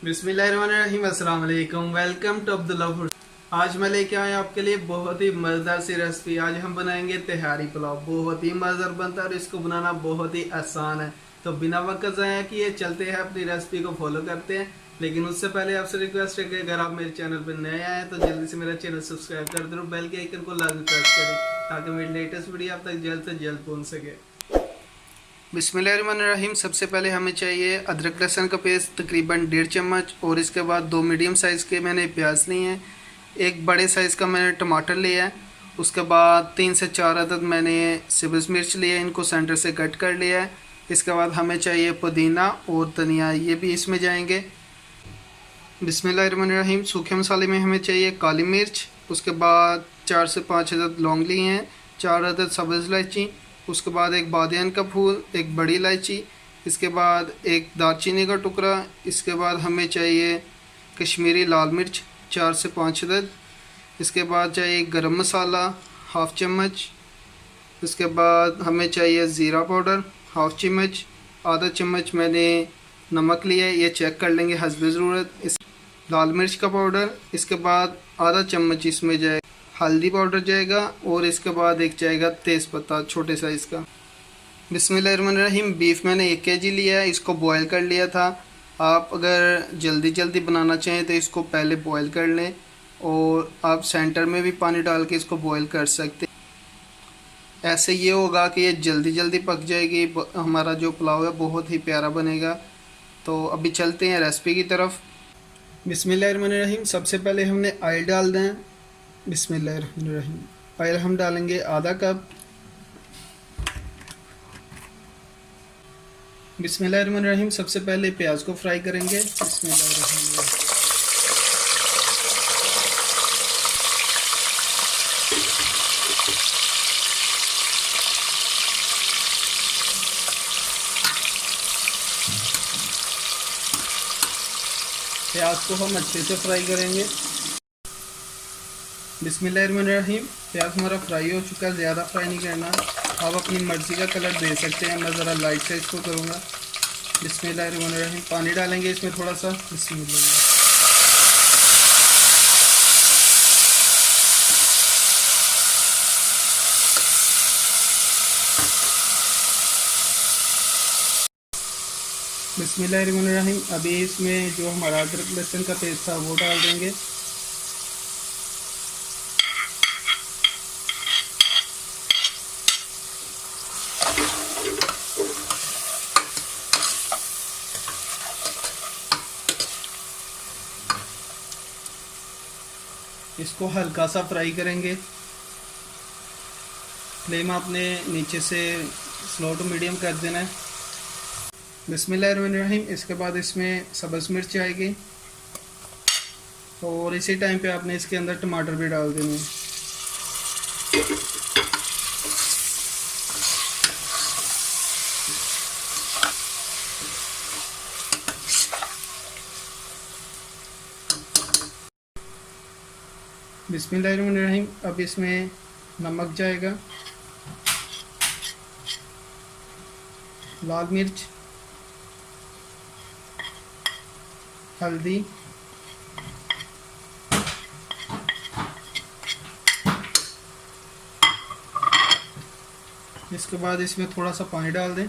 बिस्मिल्लाहिर्रहमानिर्रहीम, अस्सलाम वालेकुम। Welcome to Abdullah food. आज मैं लेके आया आपके लिए बहुत ही मज़ेदार सी रेसिपी। आज हम बनाएंगे तिहारी पुलाव। बहुत ही मज़ेदार बनता है और इसको बनाना बहुत ही आसान है। तो बिना वक्त ज़ाया किए चलते हैं अपनी रेसिपी को फॉलो करते हैं। लेकिन उससे पहले आपसे रिक्वेस्ट है कि अगर आप मेरे चैनल पर नए आए हैं तो जल्दी से मेरा चैनल सब्सक्राइब कर दो, बेल के आइकन को लाजमी प्रेस करें ताकि मेरी लेटेस्ट वीडियो आप तक जल्द से जल्द पहुँच सके। बिस्मिल्लाहिर्रहमानिर्रहीम। सबसे पहले हमें चाहिए अदरक लहसुन का पेस्ट तकरीबन 1.5 चम्मच, और इसके बाद 2 मीडियम साइज़ के मैंने प्याज लिए हैं, एक बड़े साइज़ का मैंने टमाटर लिया है, उसके बाद 3 से 4 अदद मैंने सब्ज़ मिर्च लिए, इनको सेंटर से कट कर लिया है। इसके बाद हमें चाहिए पुदीना और धनिया, ये भी इसमें जाएंगे। बिस्मिल्लाहिर्रहमानिर्रहीम। सूखे मसाले में हमें चाहिए काली मिर्च, उसके बाद 4 से 5 अदद लौंग लिए हैं, 4 अदद सब्ज़ इलायची, उसके बाद एक बादियान का फूल, एक बड़ी इलायची, इसके बाद एक दालचीनी का टुकड़ा, इसके बाद हमें चाहिए कश्मीरी लाल मिर्च 4 से 5 अदद, इसके बाद चाहिए गरम मसाला हाफ़ चम्मच, इसके बाद हमें चाहिए ज़ीरा पाउडर हाफ़ चम्मच, आधा चम्मच मैंने नमक लिया है, ये चेक कर लेंगे हस्ब ज़रूरत। इस लाल मिर्च का पाउडर, इसके बाद आधा चम्मच इसमें जाए हल्दी पाउडर जाएगा, और इसके बाद एक जाएगा तेज़पत्ता छोटे साइज़ का। बिस्मिल्लाहिर्रहमानिर्रहीम। बीफ मैंने 1 केजी लिया है, इसको बॉयल कर लिया था। आप अगर जल्दी जल्दी बनाना चाहें तो इसको पहले बॉयल कर लें, और आप सेंटर में भी पानी डाल के इसको बॉयल कर सकते हैं। ऐसे ये होगा कि ये जल्दी जल्दी पक जाएगी, हमारा जो पुलाव है बहुत ही प्यारा बनेगा। तो अभी चलते हैं रेसिपी की तरफ। बिस्मिल्लाहिर्रहमानिर्रहीम। सबसे पहले हमने ऑयल डाल दें। बिस्मिल्लाहिर्रहमानिर्रहीम। ऑयल हम डालेंगे आधा कप। बिस्मिल्लाहिर्रहमानिर्रहीम। सबसे पहले प्याज को फ्राई करेंगे। बिस्मिल्लाहिर्रहमानिर्रहीम। प्याज को हम अच्छे से फ्राई करेंगे। बिस्मिल्लाहिर्रहमानिर्रहीम। प्याज हमारा फ्राई हो चुका है, ज़्यादा फ्राई नहीं करना, आप अपनी मर्ज़ी का कलर दे सकते हैं। मैं ज़रा लाइट से इसको करूँगा। बिस्मिल्लाहिर्रहमानिर्रहीम। पानी डालेंगे इसमें थोड़ा सा। बिस्मिल्लाह। बिस्मिल्लाहिर्रहमानिर्रहीम। अभी इसमें जो हमारा अदरक लहसुन का पेस्ट था वो डाल देंगे। इसको हल्का सा फ्राई करेंगे। फ्लेम आपने नीचे से स्लो टू मीडियम कर देना है। बिस्मिल्लाहिर्रहमानिर्रहीम। इसके बाद इसमें सब्ज़ मिर्च आएगी, और इसी टाइम पे आपने इसके अंदर टमाटर भी डाल देने हैं। बिस्मिल्लाहिर्रहमानिर्रहीम। अब इसमें नमक जाएगा, लाल मिर्च, हल्दी, इसके बाद इसमें थोड़ा सा पानी डाल दें।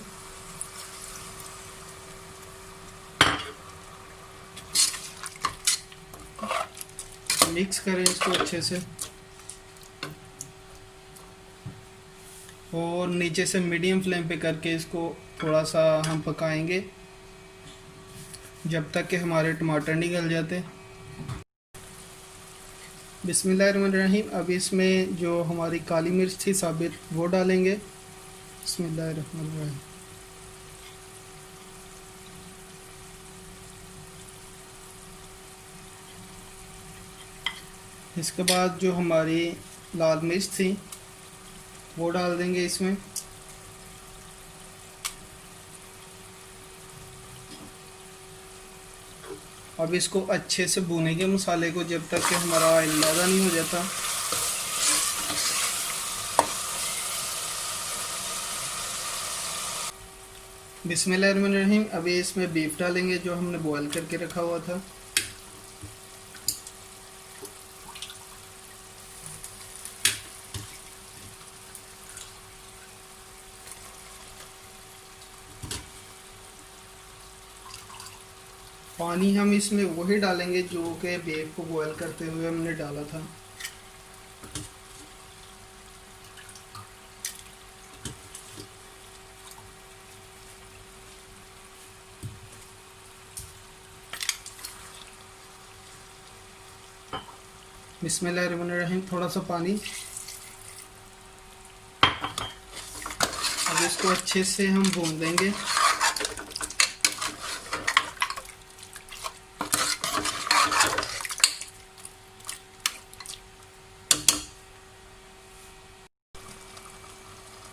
मिक्स करें इसको अच्छे से, और नीचे से मीडियम फ्लेम पे करके इसको थोड़ा सा हम पकाएंगे जब तक कि हमारे टमाटर नहीं गल जाते। बिस्मिल्लाहिर्रहमानिर्रहीम। अब इसमें जो हमारी काली मिर्च थी साबित वो डालेंगे। बिस्मिल्लाहिर्रहमानिर्रहीम। इसके बाद जो हमारी लाल मिर्च थी वो डाल देंगे इसमें। अब इसको अच्छे से भूनेंगे मसाले को जब तक कि हमारा ऑयल ज़्यादा नहीं हो जाता। बिस्मिल्लाहिर्रहमानिर्रहीम। अभी इसमें बीफ डालेंगे जो हमने बॉयल करके रखा हुआ था। पानी हम इसमें वही डालेंगे जो कि बीफ को बॉयल करते हुए हमने डाला था। बिस्मिल्लाहिर्रहमानिर्रहीम। थोड़ा सा पानी। अब इसको अच्छे से हम भून देंगे।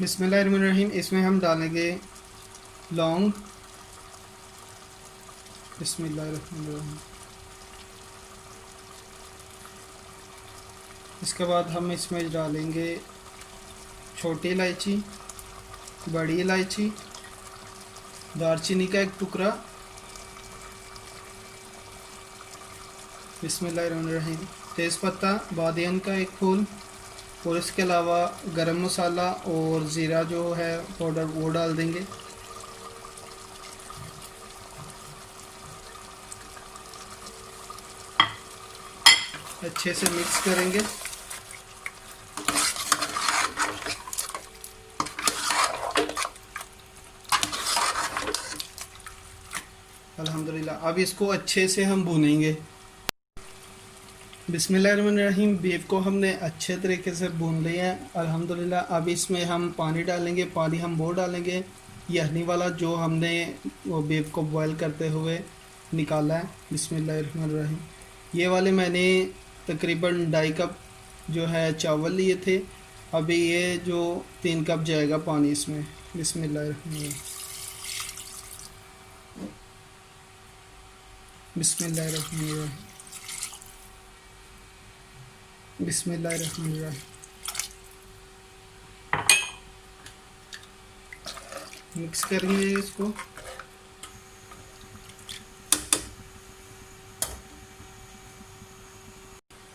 बिस्मिल्लाहिर्रहमानिर्रहीम। इसमें हम डालेंगे लौंग। बिस्मिल्लाहिर्रहमानिर्रहीम। इसके बाद हम इसमें डालेंगे छोटी इलायची, बड़ी इलायची, दालचीनी का एक टुकड़ा। बिस्मिल्लाहिर्रहमानिर्रहीम। तेज़पत्ता, बादियन का एक फूल, और इसके अलावा गरम मसाला और ज़ीरा जो है पाउडर वो डाल देंगे। अच्छे से मिक्स करेंगे। अल्हम्दुलिल्लाह। अब इसको अच्छे से हम भूनेंगे। बिस्मिल्लाहिर्रहमानिर्रहीम। बीफ को हमने अच्छे तरीके से भून लिया है अल्हम्दुलिल्लाह। अब इसमें हम पानी डालेंगे। पानी हम वो डालेंगे यखनी वाला जो हमने वो बीफ को बॉयल करते हुए निकाला है। बिस्मिल्लाहिर्रहमानिर्रहीम। ये वाले मैंने तकरीबन 2.5 कप जो है चावल लिए थे। अभी ये जो 3 कप जाएगा पानी इसमें। बिस्मिल्लाहिर्रहमानिर्रहीम। बिस्मिल्लाहिर्रहमानिर्रहीम। बिस्मिल्लाहिर्रहमानिर्रहीम। मिक्स करेंगे इसको।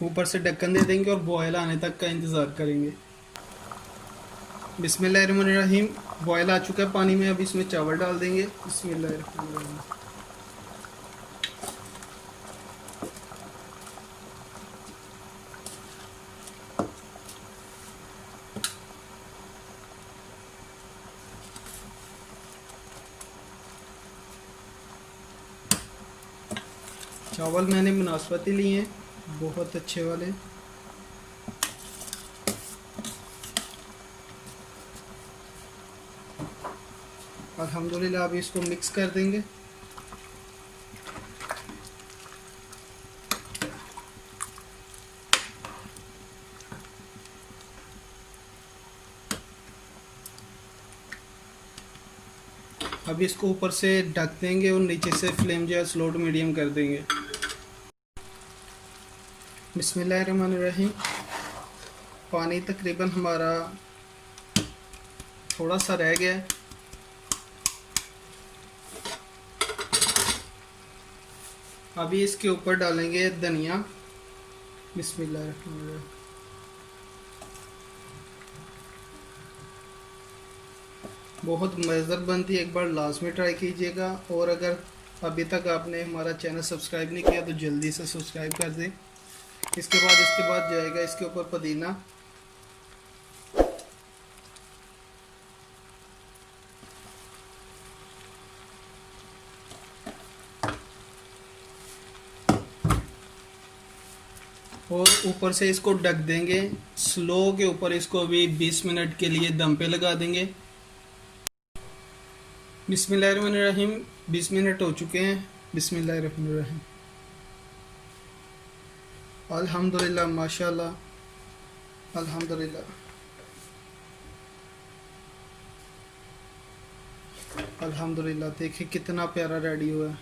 ऊपर से ढक्कन दे देंगे और बॉयल आने तक का इंतज़ार करेंगे। बिस्मिल्लाहिर्रहमानिर्रहीम। बॉयल आ चुका है पानी में। अब इसमें चावल डाल देंगे। बिस्मिल्लाहिर्रहमानिर्रहीम। चावल मैंने बासमती लिए हैं, बहुत अच्छे वाले। अल्हम्दुलिल्लाह। अभी इसको मिक्स कर देंगे। अभी इसको ऊपर से ढक देंगे और नीचे से फ्लेम जो है स्लो टू मीडियम कर देंगे। बिस्मिल्लाहिर्रहमानिर्रहीम। पानी तकरीबन हमारा थोड़ा सा रह गया है। अभी इसके ऊपर डालेंगे धनिया। बिस्मिल्लाहिर्रहमानिर्रहीम। बहुत मज़ेदार बनती है, एक बार लाजमी ट्राई कीजिएगा। और अगर अभी तक आपने हमारा चैनल सब्सक्राइब नहीं किया तो जल्दी से सब्सक्राइब कर दें। इसके बाद जाएगा इसके ऊपर पुदीना। और ऊपर से इसको ढक देंगे। स्लो के ऊपर इसको अभी 20 मिनट के लिए दम पे लगा देंगे। बिस्मिल्लाहिर्रहमानिर्रहीम। 20 मिनट हो चुके हैं। बिस्मिल्लाहिर्रहमानिर्रहीम। अल्हम्दुलिल्लाह, माशाल्लाह, अल्हम्दुलिल्लाह, अल्हम्दुलिल्लाह। देखिए कितना प्यारा रेडी हुआ है।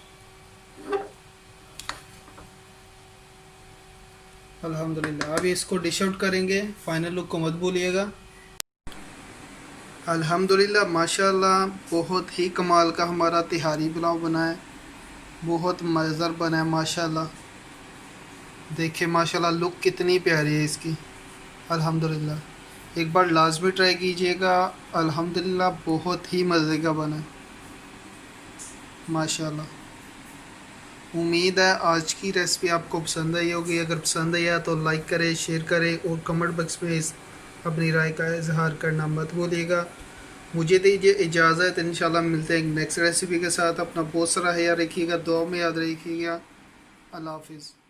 अल्हम्दुलिल्लाह। अभी इसको डिश आउट करेंगे। फाइनल लुक को मत भूलिएगा। अल्हम्दुलिल्लाह माशाल्लाह बहुत ही कमाल का हमारा तिहारी पुलाव बना है। बहुत मज़ेदार बना है माशाल्लाह। देखिए माशाल्लाह लुक कितनी प्यारी है इसकी। अल्हम्दुलिल्लाह एक बार लाजमी ट्राई कीजिएगा। अल्हम्दुलिल्लाह बहुत ही मज़े का बना है माशाल्लाह। उम्मीद है आज की रेसिपी आपको पसंद आई होगी। अगर पसंद आया तो लाइक करें, शेयर करें और कमेंट बॉक्स में अपनी राय का इजहार करना मत भूलिएगा। मुझे दीजिए इजाज़त। इंशाल्लाह मिलते हैं एक नेक्स्ट रेसिपी के साथ। अपना बहुत सारा ख्याल रखिएगा, दुआ में याद रखिएगा। अल्लाह हाफिज़।